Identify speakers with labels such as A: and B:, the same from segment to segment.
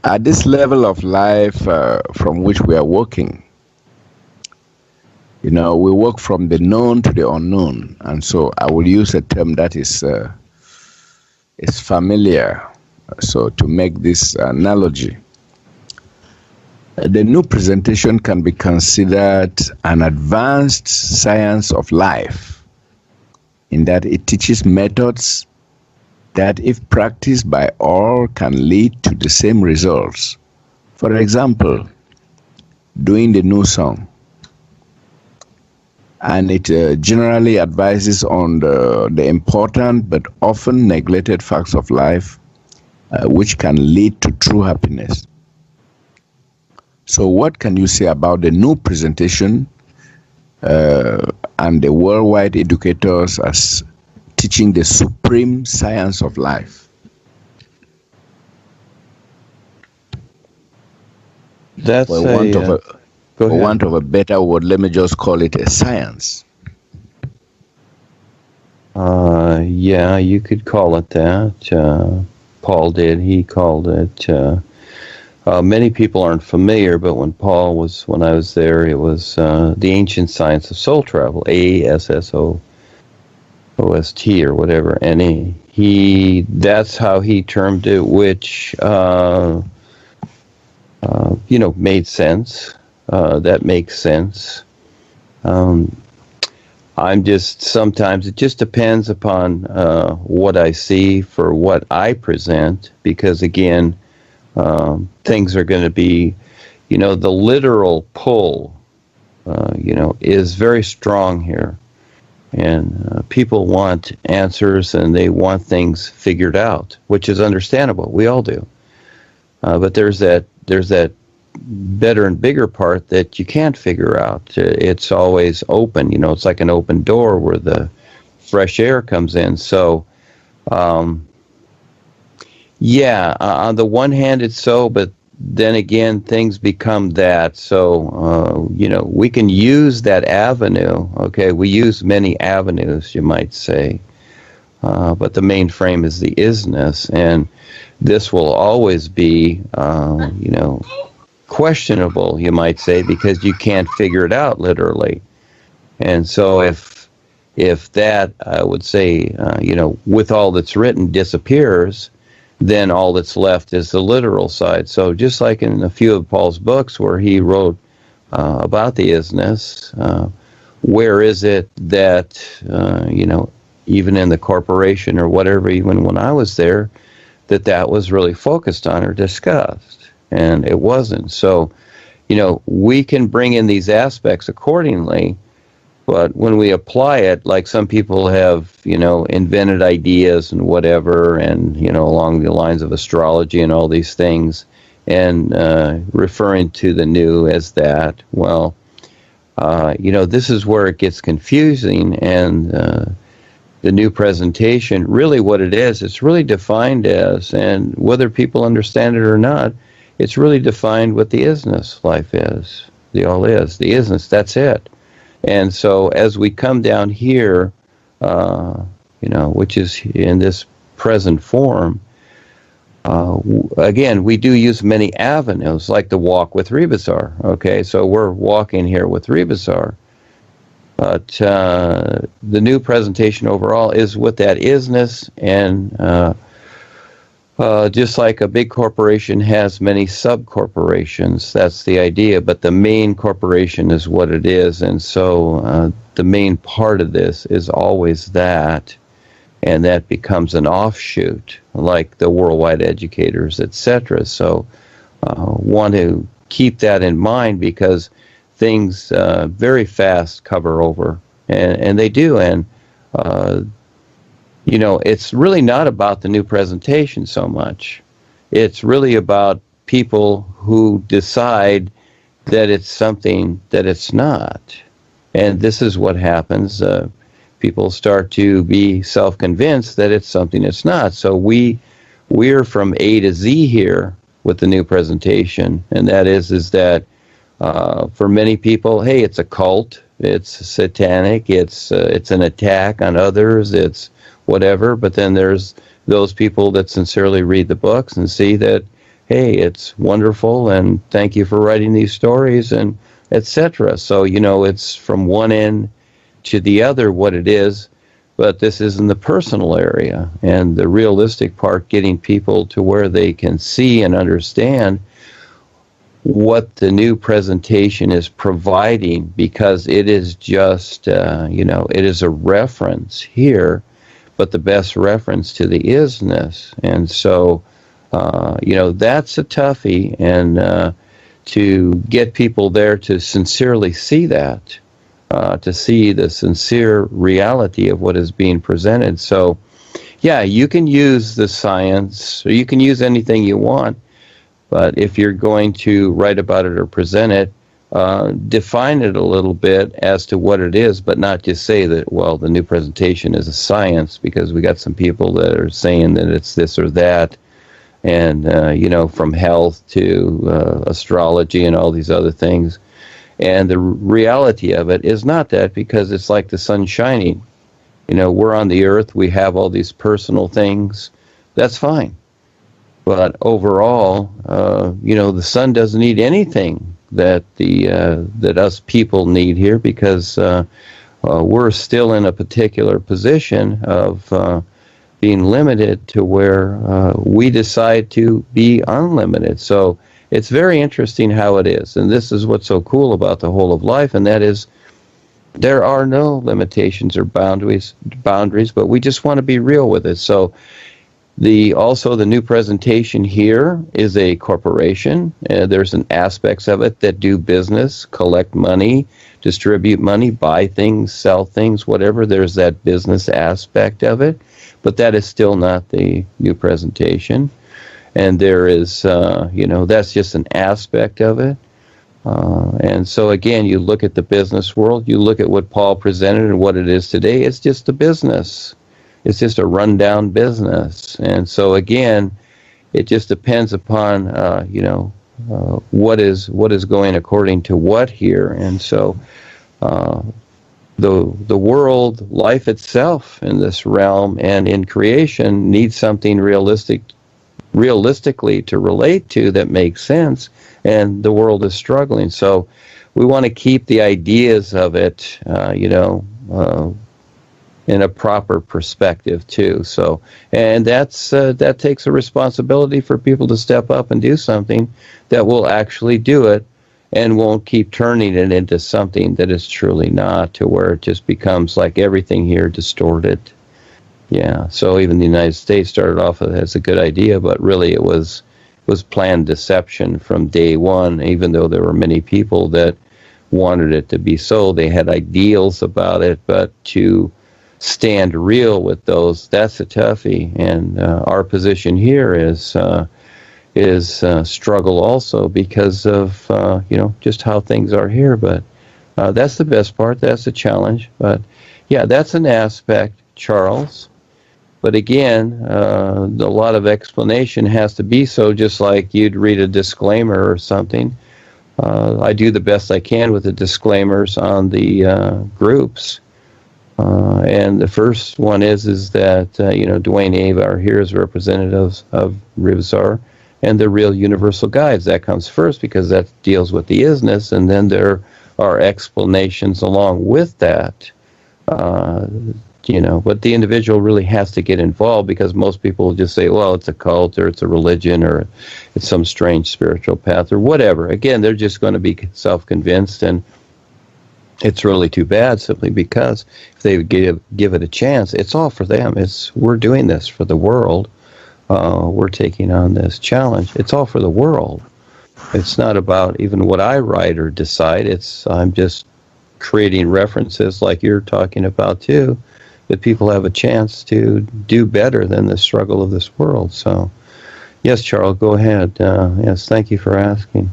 A: At this level of life from which we are working, we work from the known to the unknown, and so I will use a term that is familiar. So to make this analogy, the new presentation can be considered an advanced science of life in that it teaches methods that, if practiced by all, can lead to the same results. For example, doing the new song. And it generally advises on the important but often neglected facts of life, which can lead to true happiness. So what can you say about the new presentation and the worldwide educators as teaching the supreme science of life?
B: That's
A: For want of a better word, let me just call it a science.
B: Yeah, you could call it that. Paul did. He called it. Many people aren't familiar, but when I was there, it was the ancient science of soul travel, ISSS or whatever, and that's how he termed it, which made sense. That makes sense. Sometimes it just depends upon what I see for what I present, because again, things are going to be, the literal pull, is very strong here. And people want answers and they want things figured out, which is understandable. We all do. But there's that better and bigger part that you can't figure out. It's always open, it's like an open door where the fresh air comes in. So, on the one hand it's so, but then again things become that. So, we can use that avenue. Okay, we use many avenues, you might say. But the main frame is the isness, and this will always be, questionable, you might say, because you can't figure it out literally. And so if that, I would say, with all that's written disappears, then all that's left is the literal side. So just like in a few of Paul's books where he wrote about the isness, where is it that, even in the corporation or whatever, even when I was there, that was really focused on or discussed? And it wasn't. So, we can bring in these aspects accordingly, but when we apply it, like some people have, invented ideas and whatever, and, along the lines of astrology and all these things, and referring to the new as that, well, this is where it gets confusing, and the new presentation, really what it is, it's really defined as, and whether people understand it or not, it's really defined what the isness life is. The all is. The isness, that's it. And so as we come down here, which is in this present form, again, we do use many avenues, like the walk with Rebazar. Okay, so we're walking here with Rebazar. But the new presentation overall is with that isness, and just like a big corporation has many sub-corporations, that's the idea, but the main corporation is what it is, and so the main part of this is always that, and that becomes an offshoot, like the worldwide educators, etc. So want to keep that in mind, because things very fast cover over, and they do, and it's really not about the new presentation so much. It's really about people who decide that it's something that it's not. And this is what happens. People start to be self-convinced that it's something it's not. So we're from A to Z here with the new presentation. And that is that for many people, hey, it's a cult. It's satanic. It's an attack on others. It's whatever, but then there's those people that sincerely read the books and see that, hey, it's wonderful, and thank you for writing these stories, and etc. So, it's from one end to the other what it is, but this is in the personal area, and the realistic part, getting people to where they can see and understand what the new presentation is providing, because it is just, it is a reference here, but the best reference to the isness. And so, that's a toughie, and to get people there to sincerely see that, to see the sincere reality of what is being presented. So, yeah, you can use the science, or you can use anything you want, but if you're going to write about it or present it, define it a little bit as to what it is, but not just say that, well, the new presentation is a science, because we got some people that are saying that it's this or that, and, from health to astrology and all these other things. And the reality of it is not that, because it's like the sun shining. We're on the earth, we have all these personal things. That's fine. But overall, the sun doesn't need anything that that us people need here, because we're still in a particular position of being limited to where we decide to be unlimited. So it's very interesting how it is, and this is what's so cool about the whole of life, and that is there are no limitations or boundaries, but we just want to be real with it. So also the new presentation here is a corporation. There's an aspects of it that do business, collect money, distribute money, buy things, sell things, whatever. There's that business aspect of it, but that is still not the new presentation. And there is, that's just an aspect of it. And so again, you look at the business world, you look at what Paul presented and what it is today. It's just a business. It's just a rundown business. And so again, it just depends upon, what is going according to what here. And so the world, life itself in this realm and in creation needs something realistically to relate to that makes sense. And the world is struggling. So we want to keep the ideas of it, in a proper perspective too. So, and that takes a responsibility for people to step up and do something that will actually do it, and won't keep turning it into something that is truly not, to where it just becomes like everything here distorted. Yeah. So even the United States started off as a good idea, but really it was planned deception from day one. Even though there were many people that wanted it to be so, they had ideals about it, but to stand real with those, that's a toughie. And our position here is struggle also, because of just how things are here. But that's the best part. That's the challenge. But yeah, that's an aspect, Charles. But again, a lot of explanation has to be so, just like you'd read a disclaimer or something. I do the best I can with the disclaimers on the groups. And the first one is that, Duane Ava are here as representatives of Rivzar and the real universal guides. That comes first, because that deals with the isness, and then there are explanations along with that. But the individual really has to get involved, because most people will just say, well, it's a cult, or it's a religion, or it's some strange spiritual path, or whatever. Again, they're just going to be self-convinced, and it's really too bad, simply because if they would give it a chance, it's all for them. We're doing this for the world. We're taking on this challenge. It's all for the world. It's not about even what I write or decide. I'm just creating references like you're talking about too, that people have a chance to do better than the struggle of this world. So, yes, Charles, go ahead. Yes, thank you for asking.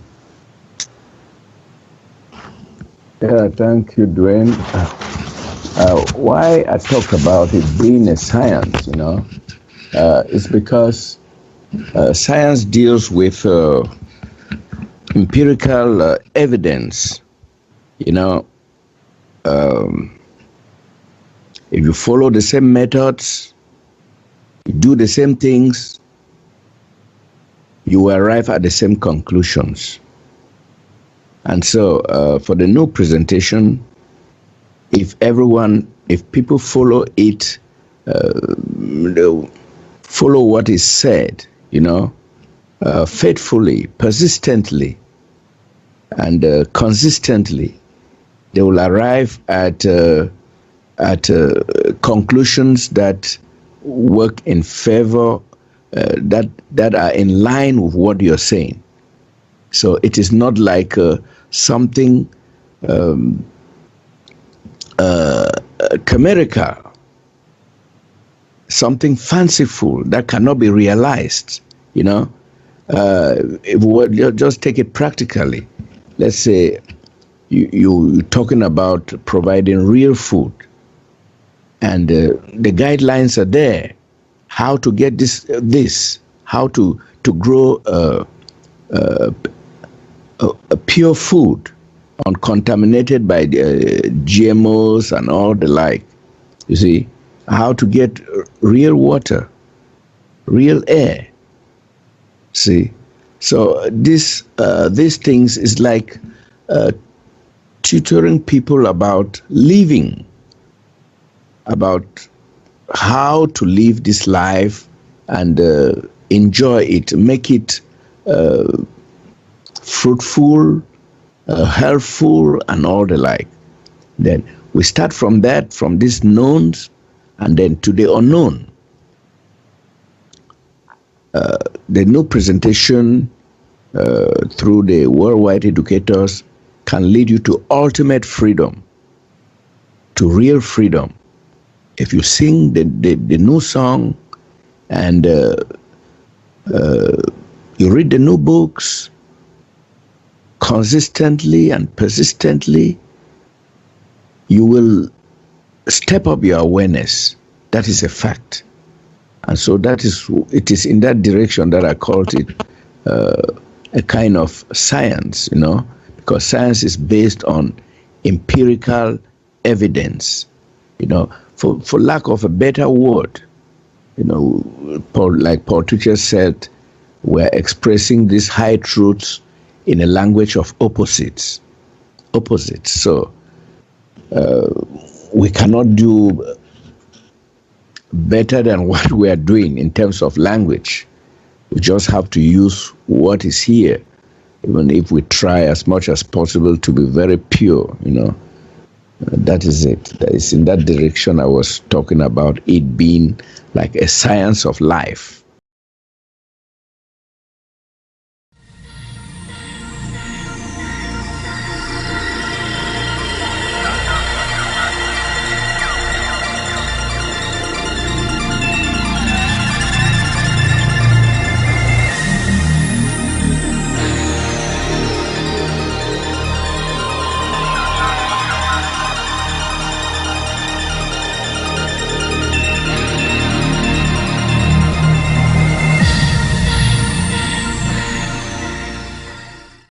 A: Yeah, thank you, Duane. Why I talk about it being a science, it's because science deals with empirical evidence. If you follow the same methods, you do the same things, you arrive at the same conclusions. And so, for the new presentation, if people follow it, follow what is said, faithfully, persistently, and consistently, they will arrive at conclusions that work in favor, that are in line with what you're saying. So it is not like something chimerical, something fanciful that cannot be realized. If we just take it practically, let's say you're talking about providing real food, and the guidelines are there, how to get this, how to grow a pure food, uncontaminated by the GMOs and all the like. You see, how to get real water, real air. See, so these things is like tutoring people about living, about how to live this life and enjoy it, make it fruitful, helpful, and all the like. Then we start from that, from these knowns, and then to the unknown. The new presentation through the worldwide educators can lead you to ultimate freedom, to real freedom. If you sing the new song and you read the new books consistently and persistently, you will step up your awareness. That is a fact. And so it is in that direction that I called it a kind of science, because science is based on empirical evidence, for lack of a better word. Like Paul Tucher said, we're expressing these high truths in a language of opposites. So we cannot do better than what we are doing in terms of language. We just have to use what is here, even if we try as much as possible to be very pure. That is it. That is in that direction I was talking about, it being like a science of life.